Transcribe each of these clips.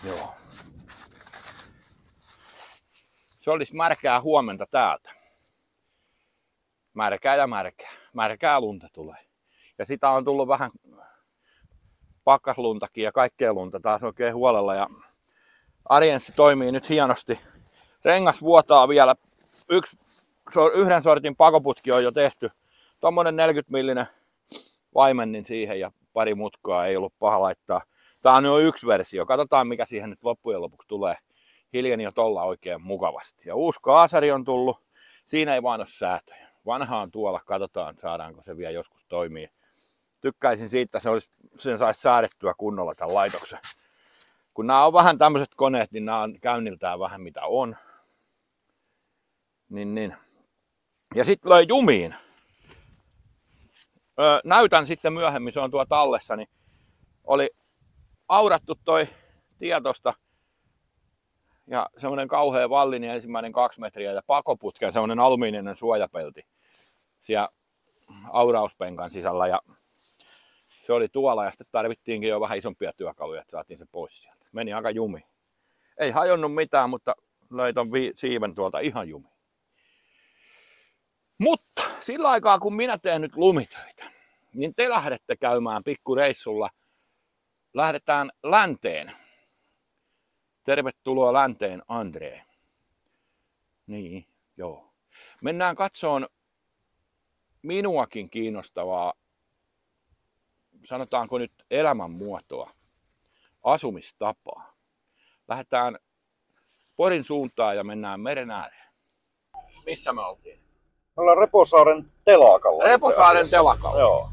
Joo. Se olisi märkää huomenta täältä. Märkää ja märkää. Märkää lunta tulee. Ja sitä on tullut vähän pakkasluntakin ja kaikkea lunta taas oikein huolella. Ja Arienssi toimii nyt hienosti. Rengas vuotaa vielä. Yhden sortin pakoputki on jo tehty. Tuommoinen 40 millinen vaimennin siihen ja pari mutkaa, ei ollut paha laittaa. Tää on jo yksi versio. Katsotaan mikä siihen nyt loppujen lopuksi tulee. Hiljeni jo tolla oikein mukavasti. Ja uusi kaasari on tullut. Siinä ei vaan ole säätöjä. Vanha on tuolla. Katsotaan saadaanko se vielä joskus toimii. Tykkäisin siitä, että sen saisi säädettyä kunnolla tämän laitoksen. Kun nämä on vähän tämmöiset koneet, niin nämä on käynniltään vähän mitä on. Niin. Ja sitten löi jumiin. Näytän sitten myöhemmin, se on tuo tallessa, niin oli aurattu toi tie tosta ja semmonen kauhea valli, niin ensimmäinen 2 metriä ja pakoputken semmonen alumiininen suojapelti siellä aurauspenkan sisällä ja se oli tuolla ja sitten tarvittiinkin jo vähän isompia työkaluja, että saatiin se pois sieltä. Meni aika jumi. Ei hajonnut mitään, mutta löi ton siiven tuolta ihan jumi. Mutta sillä aikaa kun minä teen nyt lumitöitä, niin te lähdette käymään pikkureissulla. Lähdetään länteen. Tervetuloa länteen, Andre. Niin, joo. Mennään katsomaan minuakin kiinnostavaa, sanotaanko nyt elämänmuotoa, asumistapaa. Lähdetään Porin suuntaan ja mennään meren ääreen. Missä me oltiin? Me ollaan Reposaaren telakalla. Reposaaren telakalla. Joo.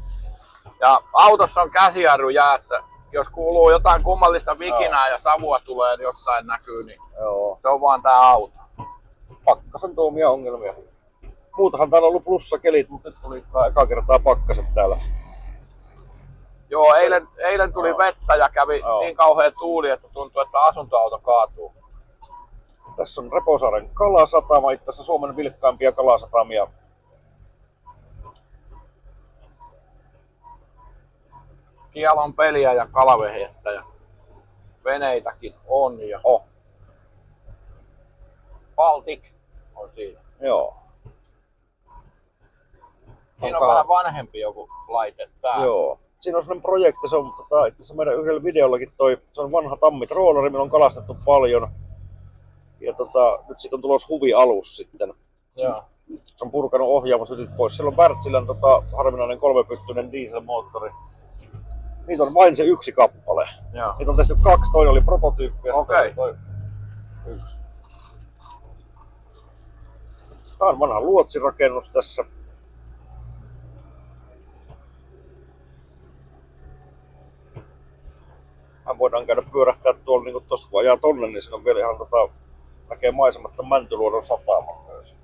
Ja autossa on käsijarru jäässä. Jos kuuluu jotain kummallista vikinää ja savua tulee jossain näkyy, niin joo. Se on vaan tää auto. Pakkasen tuomia ongelmia. Muutahan täällä on ollut plussakelit, mutta nyt tuli eka kertaa pakkaset täällä. Joo, eilen tuli vettä ja kävi niin kauhea tuuli, että tuntui, että asuntoauto kaatuu. Tässä on Reposaaren kalasatama, itse asiassa Suomen vilkkaimpia kalasatamia. Kielon peliä ja kalavehjettä ja veneitäkin on. Ja Baltic on siinä. Joo. Siinä on vähän vanhempi joku laite täällä. Joo. Siinä on sellainen projekti, se on itse asiassa meidän yhdellä videollakin se on vanha tammitroolari, millä on kalastettu paljon. Ja nyt siitä on tulossa huvialus sitten. Joo. Se on purkanut ohjaamosytit pois. Siellä on Wärtsilän harvinainen 3-pyttyinen dieselmoottori. Niitä on vain se yksi kappale. Joo. Niitä on tehty 2, toinen oli prototyyppi ja okay. Yksi. Tää on vanha luotsirakennus tässä. Voidaan käydä pyörähtää tuolla niin tosta kun ajaa tonne, niin siinä on vielä ihan näkee maisemat tämän Mäntyluodon sataman myös.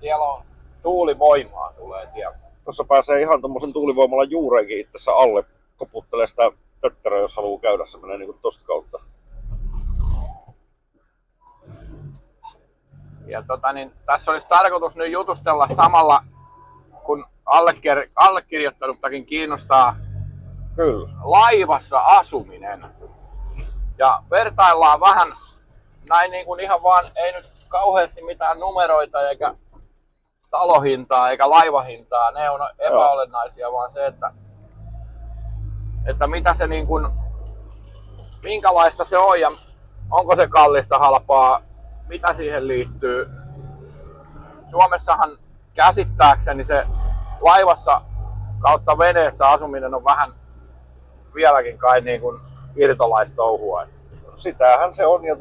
Siellä on tuulivoimaa tulee siellä. Tuossa pääsee ihan tommosen tuulivoimalan juureenkin itsessä alle. Koputtelee sitä töttäröä, jos haluaa käydä. Se menee niin tosta kautta. Ja tässä olisi tarkoitus nyt jutustella samalla, kun allekirjoittanuttakin kiinnostaa kyllä laivassa asuminen. Ja vertaillaan vähän näin niin kuin ihan vaan, ei nyt kauheasti mitään numeroita eikä talohintaa eikä laivahintaa, ne on epäolennaisia, vaan se, että mitä se niin kuin, minkälaista se on ja onko se kallista, halpaa, mitä siihen liittyy. Suomessahan käsittääkseni se laivassa kautta veneessä asuminen on vähän vieläkin kai niin kuin irtolaistouhua. Sitähän se on ja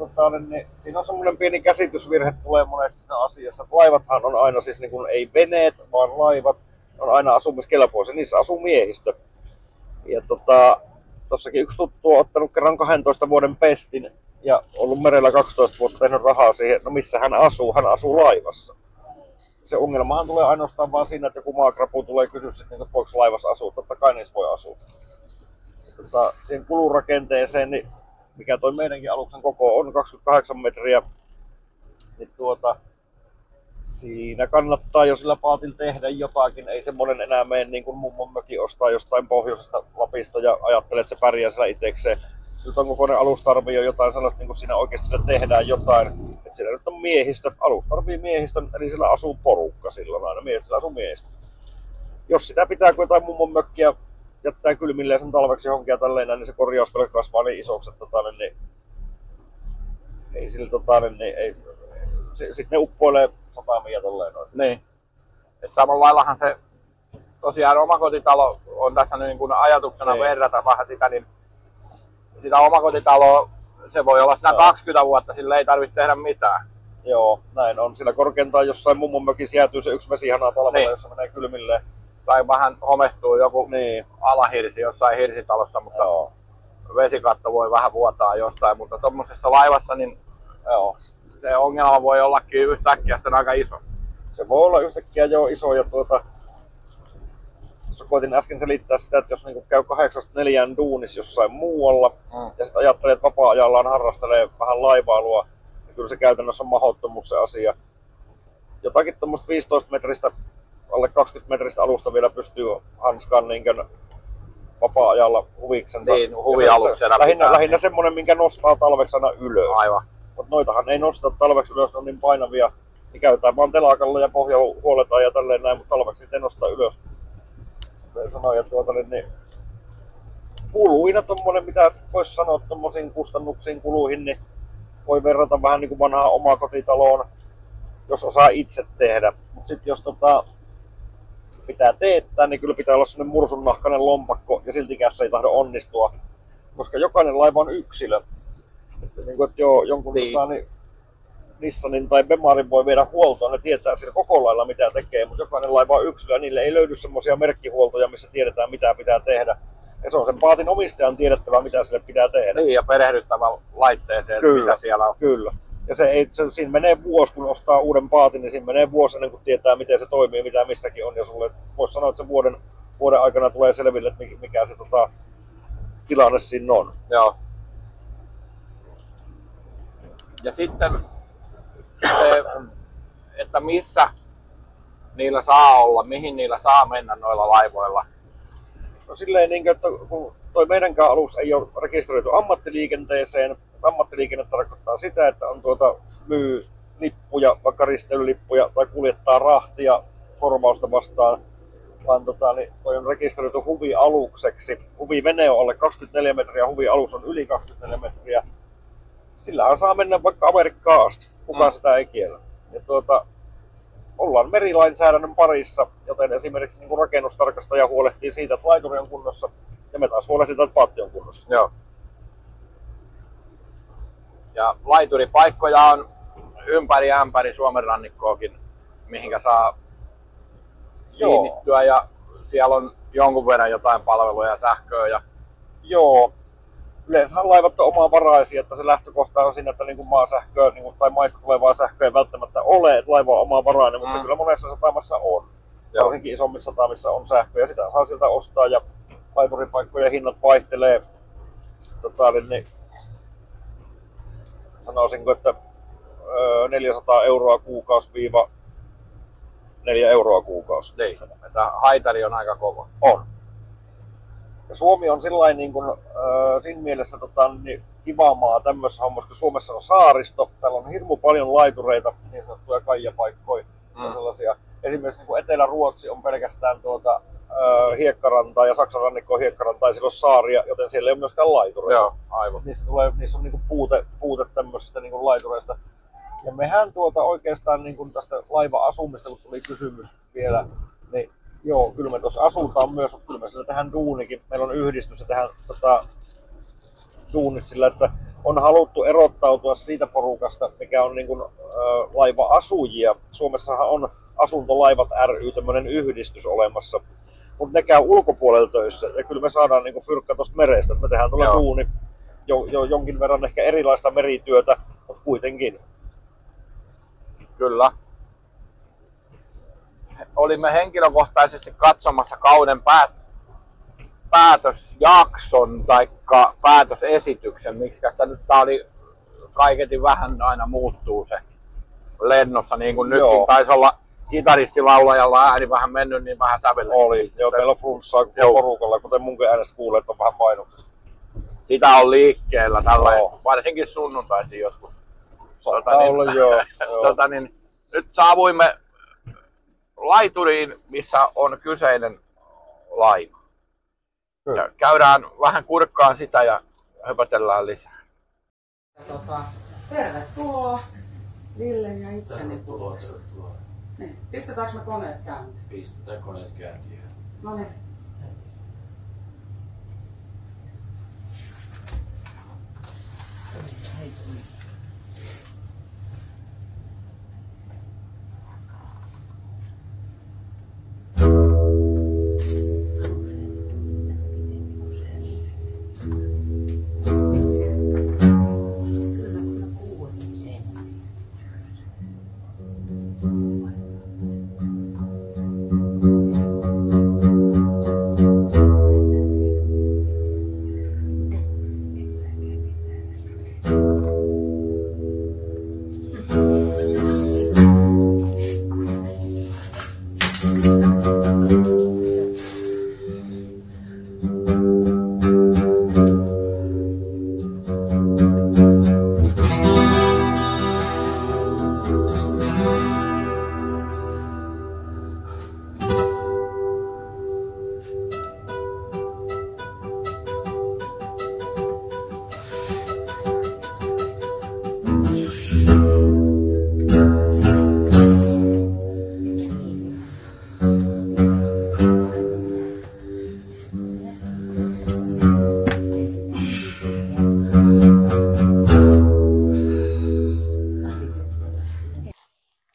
niin, siinä on semmoinen pieni käsitysvirhe tulee monesti siinä asiassa. Laivathan on aina siis niin kuin, ei veneet, vaan laivat on aina asumiskelpoisia. Niissä asuu miehistö. Ja tossakin yksi tuttu on ottanut kerran 12 vuoden pestin ja ollut merellä 12 vuotta tehnyt rahaa siihen, no missä hän asuu? Hän asuu laivassa. Se ongelmahan tulee ainoastaan vaan siinä, että joku maakrapu tulee kysyä sitten, että voiko laivassa asua. Totta kai niissä voi asua. Siihen kulurakenteeseen, niin mikä toi meidänkin aluksen koko on 28 metriä, niin siinä kannattaa jo sillä paatilla tehdä jotakin. Ei semmonen enää mene niin kuin mummon möki ostaa jostain pohjoisesta Lapista ja ajattelee, että se pärjää siellä itsekseen. nyt on kokoinen alus tarvii jotain sellaista, niin kuin siinä oikeasti sillä tehdään jotain. Että siellä nyt on miehistö, alus tarvii miehistön, eli siellä asuu porukka silloin aina, siellä asuu miehistö. Jos sitä pitää kuin jotain mummon mökkiä jättää kylmilleen sen talveksi johonkin ja tälleen, niin se korjausvelka kasvaa niin isoksi, että niin ei sillä sitten ne uppoilee satamia tolleen noin. Niin. Et samalla laillahan se tosiaan omakotitalo on tässä niin kuin ajatuksena verrata vähän sitä, niin sitä omakotitaloa, se voi olla siinä 20 vuotta, sillä ei tarvitse tehdä mitään. Joo, näin on. Sillä korkeintaan jossain mummon mökissä jäätyy se yksi vesihana talvella, jossa menee kylmilleen. Tai vähän homehtuu joku alahirsi jossain hirsitalossa, mutta vesikatto voi vähän vuotaa jostain. Mutta tuommoisessa laivassa niin se ongelma voi ollakin yhtäkkiä sitten aika iso. Se voi olla yhtäkkiä iso ja jos koitin äsken selittää sitä, että jos niinku käy 8-4 duunissa jossain muualla ja sitten ajattelee, että vapaa-ajallaan harrastelee vähän laivailua, niin kyllä se käytännössä on mahdottomuus se asia. Jotakin tuommoista 15 metristä, alle 20 metristä alusta vielä pystyy hanskaan niinkön vapaa-ajalla huviksensa. Niin, huvialuksena lähinnä semmonen, minkä nostaa talveksi aina ylös. Aivan. Mutta noitahan ei nosteta talveksi ylös, on niin painavia. Niin käytetään vaan telakalla ja pohja huoletaan ja tälleen näin, mutta talveksi ei nostaa ylös. Sanoin, että niin kuluina tommonen, mitä voisi sanoa tommosiin kustannuksiin kuluihin, niin voi verrata vähän niin kuin vanhaan omakotitaloon, jos osaa itse tehdä. Mutta sitten jos pitää teettää, niin kyllä pitää olla sellainen mursunnahkainen lompakko ja siltikään se ei tahdo onnistua, koska jokainen laiva on yksilö. Että jonkun Nissanin tai Bemarin voi viedä huoltoon, ne tietää sillä koko lailla mitä tekee, mutta jokainen laiva on yksilö ja niille ei löydy semmoisia merkkihuoltoja, missä tiedetään mitä pitää tehdä. Ja se on sen paatin omistajan tiedettävä, mitä sille pitää tehdä. Niin, ja perehdyttävä laitteeseen, mitä siellä on. Kyllä. Ja siinä menee vuosi, kun ostaa uuden paatin, niin siinä menee vuosi ennen kuin tietää, miten se toimii, mitä missäkin on. Ja sulle voisi sanoa, että se vuoden aikana tulee selville, että mikä se tilanne siinä on. Joo. Ja sitten se, että missä niillä saa olla, mihin niillä saa mennä noilla laivoilla? No silleen, että kun toi meidänkään alus ei ole rekisteröity ammattiliikenteeseen, ammattiliikenne tarkoittaa sitä, että on myy lippuja, vaikka risteilylippuja tai kuljettaa rahtia korvausta vastaan, vaan niin toi on rekisteröity huvialukseksi. Huvivene on alle 24 metriä, huvialus on yli 24 metriä. Sillähän saa mennä vaikka Amerikkaan asti, kukaan sitä ei kiellä. Ja ollaan merilainsäädännön parissa, joten esimerkiksi niin rakennustarkastaja huolehtii siitä, että laituri on kunnossa ja me taas huolehditaan, että paatti on kunnossa. Joo. Ja laituripaikkoja on ympäri ämpäri Suomen rannikkoakin, mihinkä saa kiinnittyä ja siellä on jonkun verran jotain palveluja ja sähköä. Joo. Yleensähän laivat on omavaraisia, että se lähtökohta on siinä, että niin kuin maasähköä tai maista tulevaa sähköä ei välttämättä ole, että laiva on omavarainen, mutta kyllä monessa satamassa on. Varsinkin isommissa satamissa on sähköä ja sitä saa sieltä ostaa ja laituripaikkojen hinnat vaihtelee. Niin sanoisinko, että 400 € kuukausi viiva 4 € kuukausi. Niin, että haitari on aika kova. On. Ja Suomi on sillain niin kuin, siinä mielessä niin kiva maa tämmöisessä hommassa, kun Suomessa on saaristo. Täällä on hirmu paljon laitureita, niin sanottuja kaijapaikkoja. Sellaisia. Esimerkiksi niin Etelä-Ruotsi on pelkästään hiekkarantaa ja Saksan rannikko on hiekkarantaa ja siellä on saaria, joten siellä ei ole myöskään laitureita. Joo, aivan. Niissä on niin kuin puute tämmöisistä niin kuin laitureista. Ja mehän oikeastaan niin kuin tästä laiva-asumista, kun tuli kysymys vielä, niin joo, kyllä me tuossa asutaan myös, mutta kyllä me sillä tehdään duunikin. Meillä on yhdistys ja tehdään duunit sillä, että on haluttu erottautua siitä porukasta, mikä on niin kuin, laiva-asujia. Suomessahan on Asuntolaivat ry, tämmöinen yhdistys olemassa, mutta ne käy ulkopuolella töissä ja kyllä me saadaan niin kuin fyrkkä tuosta merestä. Me tehdään tuolla duuni, jonkin verran ehkä erilaista merityötä, mutta kuitenkin. Kyllä. Olimme henkilökohtaisesti katsomassa kauden päätösjakson tai päätösesityksen, miksi sitä nyt tää oli kaiketin vähän aina muuttuu se lennossa, niin kuin nytkin taisi olla kitaristilaulajalla ääni vähän mennyt, niin vähän sävelle. Oli, joo, meillä on flunssaa porukalla, kuten munkin äänestä kuulee, että on vähän painoksessa. sitä on liikkeellä tällä, varsinkin sunnuntaisin joskus. Nyt saavuimme laituriin, missä on kyseinen laiva. Ja käydään vähän kurkkaan sitä ja höpötellään lisää. Tervetuloa Villen ja itseni puolesta. Niin. Pistetäänkö me koneet käyntiin? Pistetään koneet käyntiin. No niin.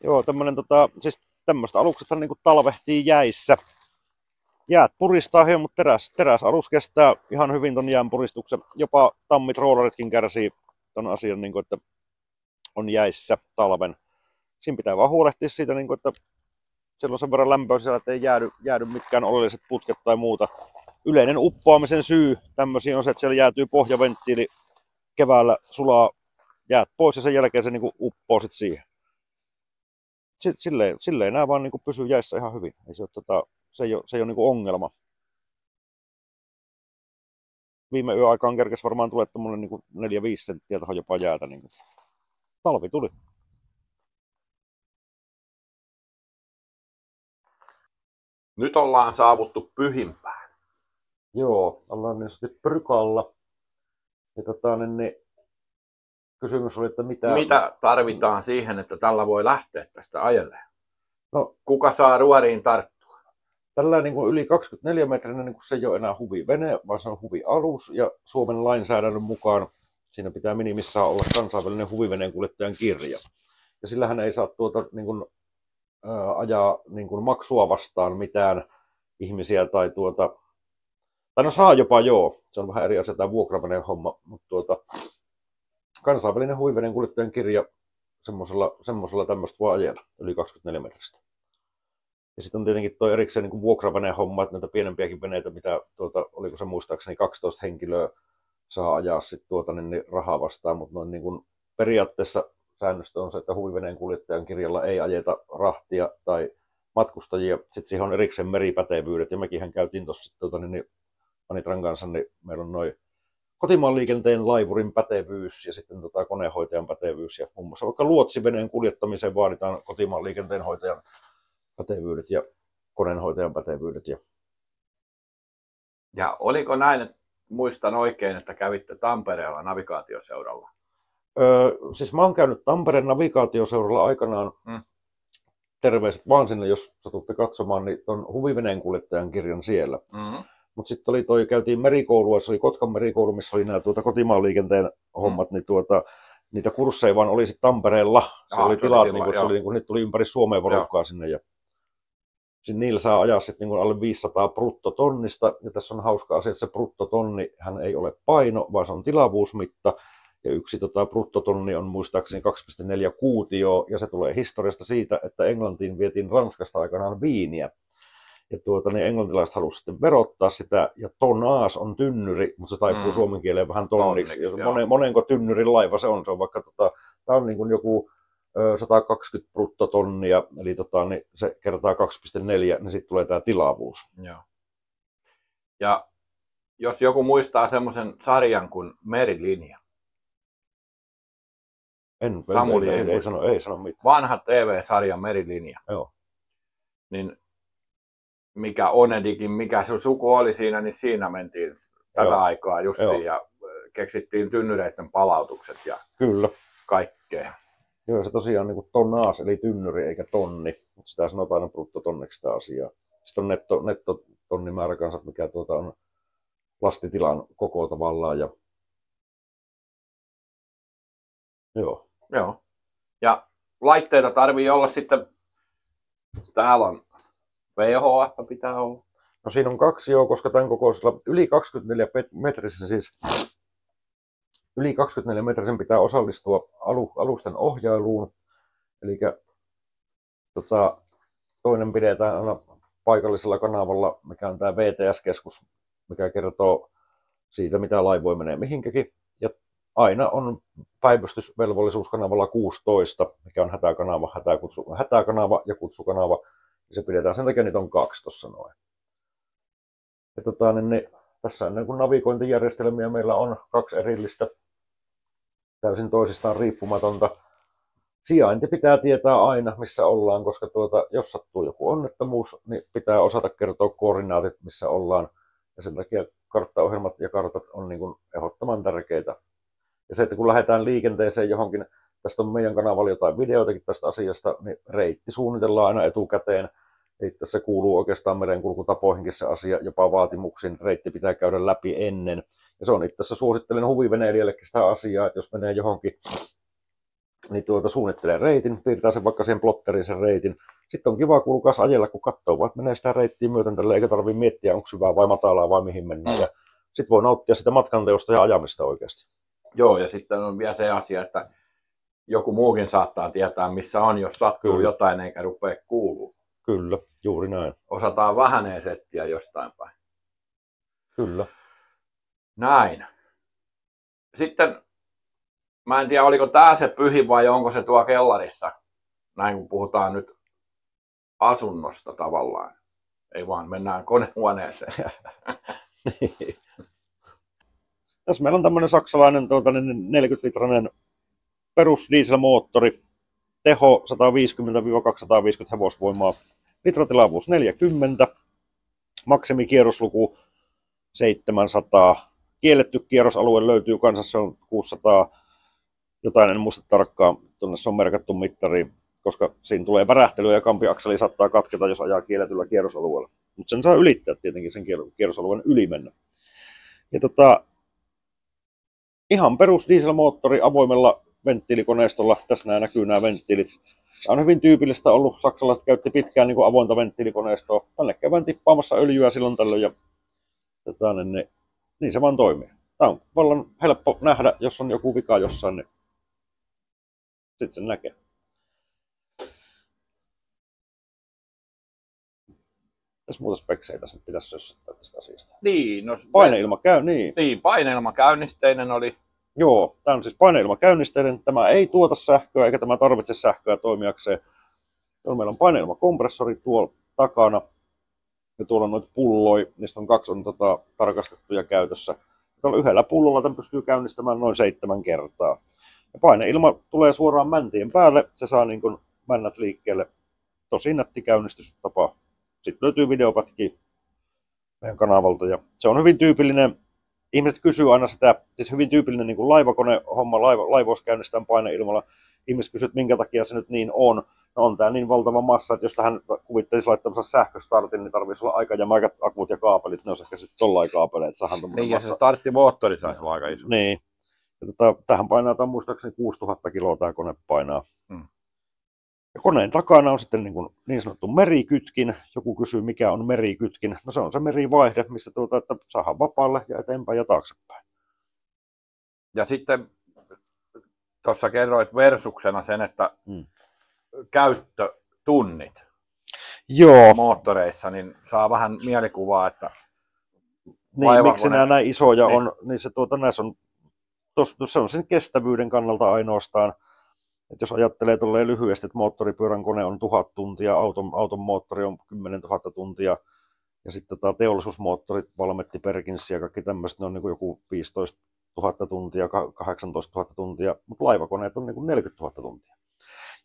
Joo, siis tämmöistä aluksethan niinku talvehtii jäissä. Jäät puristaa hieman, mutta teräsalus kestää ihan hyvin ton jään puristuksen. Jopa tammitroolaritkin kärsii ton asian, niinku, että on jäissä talven. Siinä pitää vaan huolehtia siitä, niinku, että siellä on sen verran lämpöä sisällä, että ei jäädy mitkään oleelliset putket tai muuta. Yleinen uppoamisen syy tämmöisiä on se, että siellä jäätyy pohjaventtiili keväällä, sulaa jäät pois ja sen jälkeen se niinku uppoo sit siihen. Silleen nämä vaan niinku pysyy jäissä ihan hyvin. Se ei ole niinku ongelma. Viime yöaikaan kerkesi varmaan tulee tommonen niinku 4-5 senttiä tähän jopa jäätä. Niinku. Talvi tuli. Nyt ollaan saavuttu Pyhimpään. Joo, ollaan niin sanotusti Prykalla. Ja kysymys oli, että mitä tarvitaan siihen, että tällä voi lähteä tästä ajelemaan? No, kuka saa ruoriin tarttua? Tällainen niin kuin yli 24-metrinen niin kuin se ei ole enää huvivene, vaan se on huvialus. Ja Suomen lainsäädännön mukaan siinä pitää minimissaan olla kansainvälinen huviveneen kuljettajan kirja. Ja sillähän ei saa ajaa niin kuin maksua vastaan mitään ihmisiä tai no saa jopa joo. Se on vähän eri asia tämä vuokraveneen homma, mutta kansainvälinen huviveneen kuljettajan kirja, semmoisella tämmöistä voi ajella, yli 24 metristä. Ja sitten on tietenkin toi erikseen niin vuokraveneen homma, että näitä pienempiäkin veneitä, mitä oliko se muistaakseni 12 henkilöä saa ajaa sitten niin rahaa vastaan, mutta noin niin kuin periaatteessa säännöstö on se, että huviveneen kuljettajan kirjalla ei ajeta rahtia tai matkustajia. Sitten siihen on erikseen meripätevyydet, ja mekinhän käytiin tuossa Anitran kanssa, niin meillä on noin kotimaan liikenteen laivurin pätevyys ja sitten koneenhoitajan pätevyys. Ja muun muassa vaikka luotsiveneen kuljettamiseen vaaditaan kotimaan liikenteen hoitajan pätevyydet ja koneenhoitajan pätevyydet. Ja oliko näin, että muistan oikein, että kävitte Tampereella navigaatioseuralla? Siis mä oon käynyt Tampereen navigaatioseuralla aikanaan. Terveiset vaan sinne, jos satutte katsomaan, niin ton huviveneen kuljettajan kirjan siellä. Mm-hmm. Mutta sitten käytiin merikoulua, se oli Kotkan merikoulu, missä oli nämä kotimaan liikenteen hommat, niin niitä kursseja vaan oli sitten Tampereella. Se oli tilat, niitä tuli ympäri Suomea porukkaa sinne. Ja niillä saa ajaa sitten alle 500 bruttotonnista. Ja tässä on hauska asia, että se bruttotonni hän ei ole paino, vaan se on tilavuusmitta. Ja yksi bruttotonni on muistaakseni 2,4 kuutioa, ja se tulee historiasta siitä, että Englantiin vietiin Ranskasta aikanaan viiniä. Ja niin englantilaiset halusivat sitten verottaa sitä, ja tonnaas on tynnyri, mutta se taipuu suomen kieleen vähän tonniksi. Monenko tynnyrin laiva se on? Se on vaikka, tämä on niin kuin joku 120 bruttotonnia, eli niin se kertaa 2,4, niin sitten tulee tämä tilavuus. Joo. Ja jos joku muistaa semmoisen sarjan kuin Merilinja. Samuli ei sano mitään. Vanha TV-sarja Merilinja. Joo. Niin mikä Onedikin, mikä se suku oli siinä, niin siinä mentiin tätä aikaa justiin ja keksittiin tynnyreiden palautukset ja kyllä. Kaikkea. Joo, se tosiaan niin kuin tonnaas, eli tynnyri eikä tonni, mutta sitä sanotaan aina bruttotonneksi sitä asiaa. Sitten on nettotonnimäärä kanssa, mikä on lastitilan koko tavallaan. Ja... Joo. Joo. Ja laitteita tarvii olla sitten, täällä on VHF pitää olla. No siinä on 2 koska tämän kokoisella yli 24 metrisen siis yli 24 metrisen pitää osallistua alusten ohjailuun. Eli toinen pidetään aina paikallisella kanavalla, mikä on tämä VTS-keskus, mikä kertoo siitä, mitä laivoja menee mihinkäkin. Ja aina on päivystysvelvollisuus kanavalla 16, mikä on hätäkanava ja kutsukanava. Ja se pidetään, sen takia niitä on 2 tuossa noin. Ja tässä ennen kuin navigointijärjestelmiä meillä on 2 erillistä, täysin toisistaan riippumatonta. Sijainti pitää tietää aina, missä ollaan, koska jos sattuu joku onnettomuus, niin pitää osata kertoa koordinaatit, missä ollaan. Ja sen takia karttaohjelmat ja kartat on niin kuin ehdottoman tärkeitä. Ja se, että kun lähdetään liikenteeseen johonkin, tästä on meidän kanavalla jotain videoitakin tästä asiasta, niin reitti suunnitellaan aina etukäteen. Tässä kuuluu oikeastaan merenkulkutapoihinkin se asia, jopa vaatimuksiin. Reitti pitää käydä läpi ennen. Ja se on itse asiassa suosittelen huviveneilijällekin sitä asiaa, että jos menee johonkin, niin suunnittelee reitin, piirtää sen vaikka siihen plotteriin sen reitin. Sitten on kiva kuulkaas ajella, kun katsoo, vaan menee sitä reittiä myöten tälle, eikä tarvitse miettiä, onko syvää vai matalaa vai mihin mennään. Ja sitten voi nauttia sitä matkanteosta ja ajamista oikeasti. Joo, ja sitten on vielä se asia, että joku muukin saattaa tietää, missä on, jos sattuu jotain eikä rupea kuulua. Kyllä, juuri näin. Osataan vähän settiä jostain päin. Kyllä. Näin. Sitten, mä en tiedä, oliko tää se pyhin vai onko se tuo kellarissa. Näin kun puhutaan nyt asunnosta tavallaan. Ei vaan, mennään konehuoneeseen. Niin. Tässä meillä on tämmöinen saksalainen 40-litrainen perusdieselmoottori. Teho 150-250 hevosvoimaa. Litratilavuus 40. Maksimikierrosluku 700. Kielletty kierrosalue löytyy kansassa, se on 600. Jotain en muista tarkkaan, tuonne se on merkattu mittariin, koska siinä tulee värähtelyä ja kampiakseli saattaa katketa, jos ajaa kielletyllä kierrosalueella. Mutta sen saa ylittää tietenkin sen kierrosalueen yli mennä. Ja ihan perus dieselmoottori avoimella venttiilikoneistolla. Tässä näkyy nämä venttiilit. Tämä on hyvin tyypillistä ollut. Saksalaiset käytti pitkään niin kuin avointa venttiilikoneistoa. Tänne käydään tippaamassa öljyä silloin tällöin ja niin se vaan toimii. Tämä on vallan helppo nähdä, jos on joku vika jossain, niin sitten sen näkee. Tässä muuta speksejä tässä pitäisi sössöttää tästä asiasta. Niin, no, paineilma niin. Niin, paineilmakäynnisteinen oli. Joo, tämä on siis paineilmakäynnisteinen. Tämä ei tuota sähköä eikä tämä tarvitse sähköä toimijakseen. Meillä on paineilmakompressori tuolla takana. Ja tuolla on noita pulloja, niistä on 2 tarkastettuja käytössä. Tuolla yhdellä pullolla tämän pystyy käynnistämään noin 7 kertaa. Ja paineilma tulee suoraan mäntien päälle. Se saa niin kuin männät liikkeelle. Tosi nätti käynnistystapa. Sitten löytyy videopätkiä meidän kanavalta. Ja se on hyvin tyypillinen. Ihmiset kysyy aina sitä, siis hyvin tyypillinen niin kuin laivakonehomma, laivois käynnistään paineilmalla. Ihmiset kysyy, että minkä takia se nyt niin on. No on tämä niin valtava massa, että jos tähän kuvittelisi laittamassa sähköstartin, niin tarvitsisi olla aika jämäkät akut ja kaapelit. Ne olisi ehkä sitten tollain kaapeleet. Niin, ja se starttimoottori saisi olla aika iso. Niin. Ja tähän painaa muistaakseni 6000 kiloa tämä kone painaa. Ja koneen takana on sitten niin sanottu merikytkin. Joku kysyy, mikä on merikytkin. No se on se merivaihde, missä että saadaan vapaalle ja eteenpäin ja taaksepäin. Ja sitten tuossa kerroit versuksena sen, että käyttötunnit moottoreissa, niin saa vähän mielikuvaa, että niin, miksi nämä näin isoja niin on, niin näissä on, se on sen kestävyyden kannalta ainoastaan. Että jos ajattelee tolleen lyhyesti, että moottoripyörän kone on 1000 tuntia, auton moottori on 10 000 tuntia, Ja sitten teollisuusmoottorit, Valmetti, Perkins ja kaikki tämmöiset, ne on niin joku 15 000 tuntia, 18 000 tuntia, mutta laivakoneet on niin 40 000 tuntia.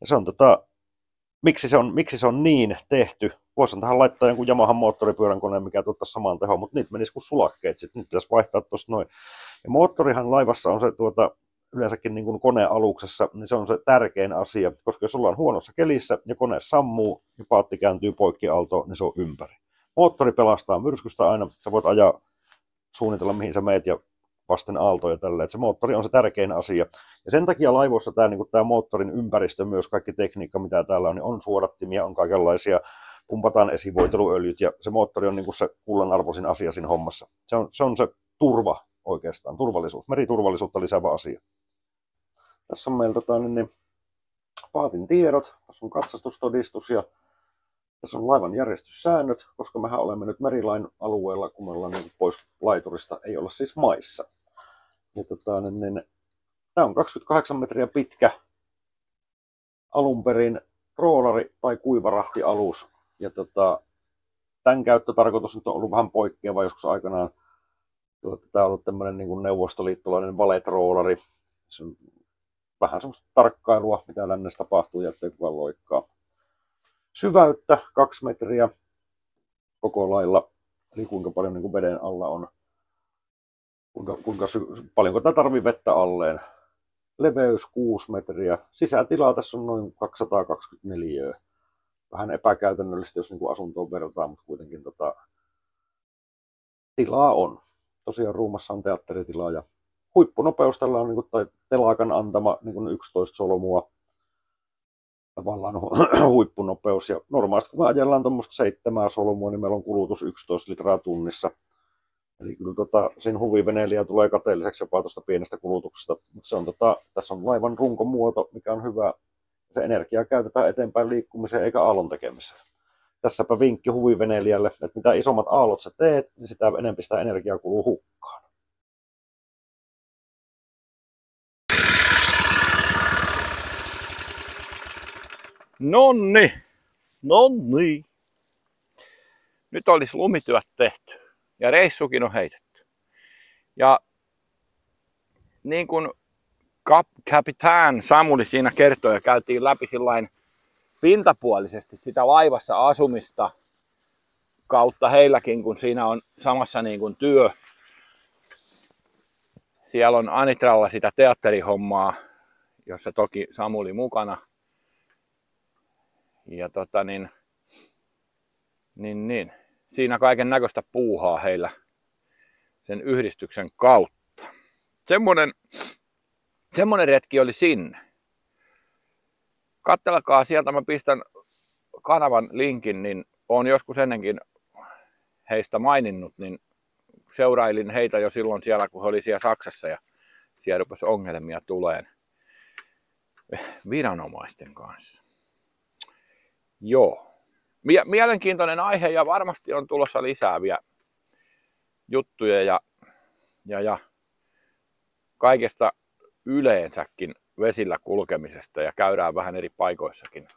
Ja se on miksi se on niin tehty? Voisin tähän laittaa jonkun Yamahan moottoripyörän koneen, mikä tuottaisi samaan tehoon, mutta niitä menisi kuin sulakkeet. Sitten niitä pitäisi vaihtaa tuosta noin. Ja moottorihan laivassa on se yleensäkin niin kuin konealuksessa, niin se on se tärkein asia, koska jos ollaan huonossa kelissä ja kone sammuu ja paatti kääntyy poikkiaaltoon, niin se on ympäri. Moottori pelastaa myrskystä aina, sä voit suunnitella mihin sä meet ja vasten aaltoja tällä, että se moottori on se tärkein asia. Ja sen takia laivoissa tämä moottorin ympäristö, myös kaikki tekniikka, mitä täällä on, niin on suodattimia, on kaikenlaisia, pumpataan esivoiteluöljyt, ja se moottori on niin kuin se kullanarvoisin asia siinä hommassa. Se on se turva oikeastaan, turvallisuus, meriturvallisuutta lisäävä asia. Tässä on meillä paatin tiedot, tässä on katsastustodistus ja tässä on laivan järjestyssäännöt, koska mehän olemme nyt Merilain alueella, kun me ollaan niin pois laiturista, ei olla siis maissa. Ja tämä on 28 metriä pitkä alun perin roolari- tai kuivarahtialus. Ja tämän käyttötarkoitus nyt on ollut vähän poikkeava joskus aikanaan. Tämä on ollut tämmöinen niin kuin neuvostoliittolainen valet-roolari. Se on vähän semmoista tarkkailua, mitä lännessä tapahtuu ja ettei kukaan loikkaa. Syväyttä 2 metriä koko lailla, eli kuinka paljon niin kuin veden alla on, paljonko tämä tarvii vettä alleen. Leveys 6 metriä, sisätilaa tässä on noin 224. Vähän epäkäytännöllistä, jos niin kuin asuntoon vertaa, mutta kuitenkin tilaa on. Tosiaan ruumassa on teatteritila ja huippunopeus tällä on, niin kuin, tai telakan antama niin kuin 11 solmua. Tavallaan huippunopeus. Ja normaalisti kun me ajellaan tuommoista 7 solmua, niin meillä on kulutus 11 litraa tunnissa. Eli kyllä siinä huviveneilijä tulee kateelliseksi jopa tuosta pienestä kulutuksesta. Mutta se on tässä on laivan runkomuoto, mikä on hyvä. Se energia käytetään eteenpäin liikkumiseen eikä aallon tekemiseen. Tässäpä vinkki huviveneilijälle, että mitä isommat aallot sä teet, niin sitä enemmän sitä energiaa kuluu hukkaan. Nonni. Nyt olisi lumityöt tehty ja reissukin on heitetty. Ja niin kuin kapitään Samuli siinä kertoi ja käytiin läpi sillain pintapuolisesti sitä laivassa asumista kautta heilläkin, kun siinä on samassa niin kuin työ. Siellä on Anitralla sitä teatterihommaa, jossa toki Samuli mukana. Ja siinä kaiken näköistä puuhaa heillä sen yhdistyksen kautta. Semmonen retki oli sinne. Kattelekaa sieltä, mä pistän kanavan linkin, niin olen joskus ennenkin heistä maininnut, niin seurailin heitä jo silloin siellä, kun he oli siellä Saksassa ja siellä rupesi ongelmia tuleen viranomaisten kanssa. Joo. Mielenkiintoinen aihe ja varmasti on tulossa lisää vielä juttuja ja kaikesta yleensäkin vesillä kulkemisesta ja käydään vähän eri paikoissakin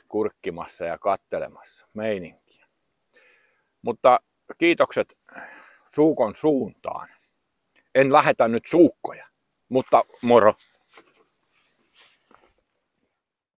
kurkkimassa ja kattelemassa meininkiä. Mutta kiitokset Suukon suuntaan. En lähetä nyt suukkoja, mutta moro!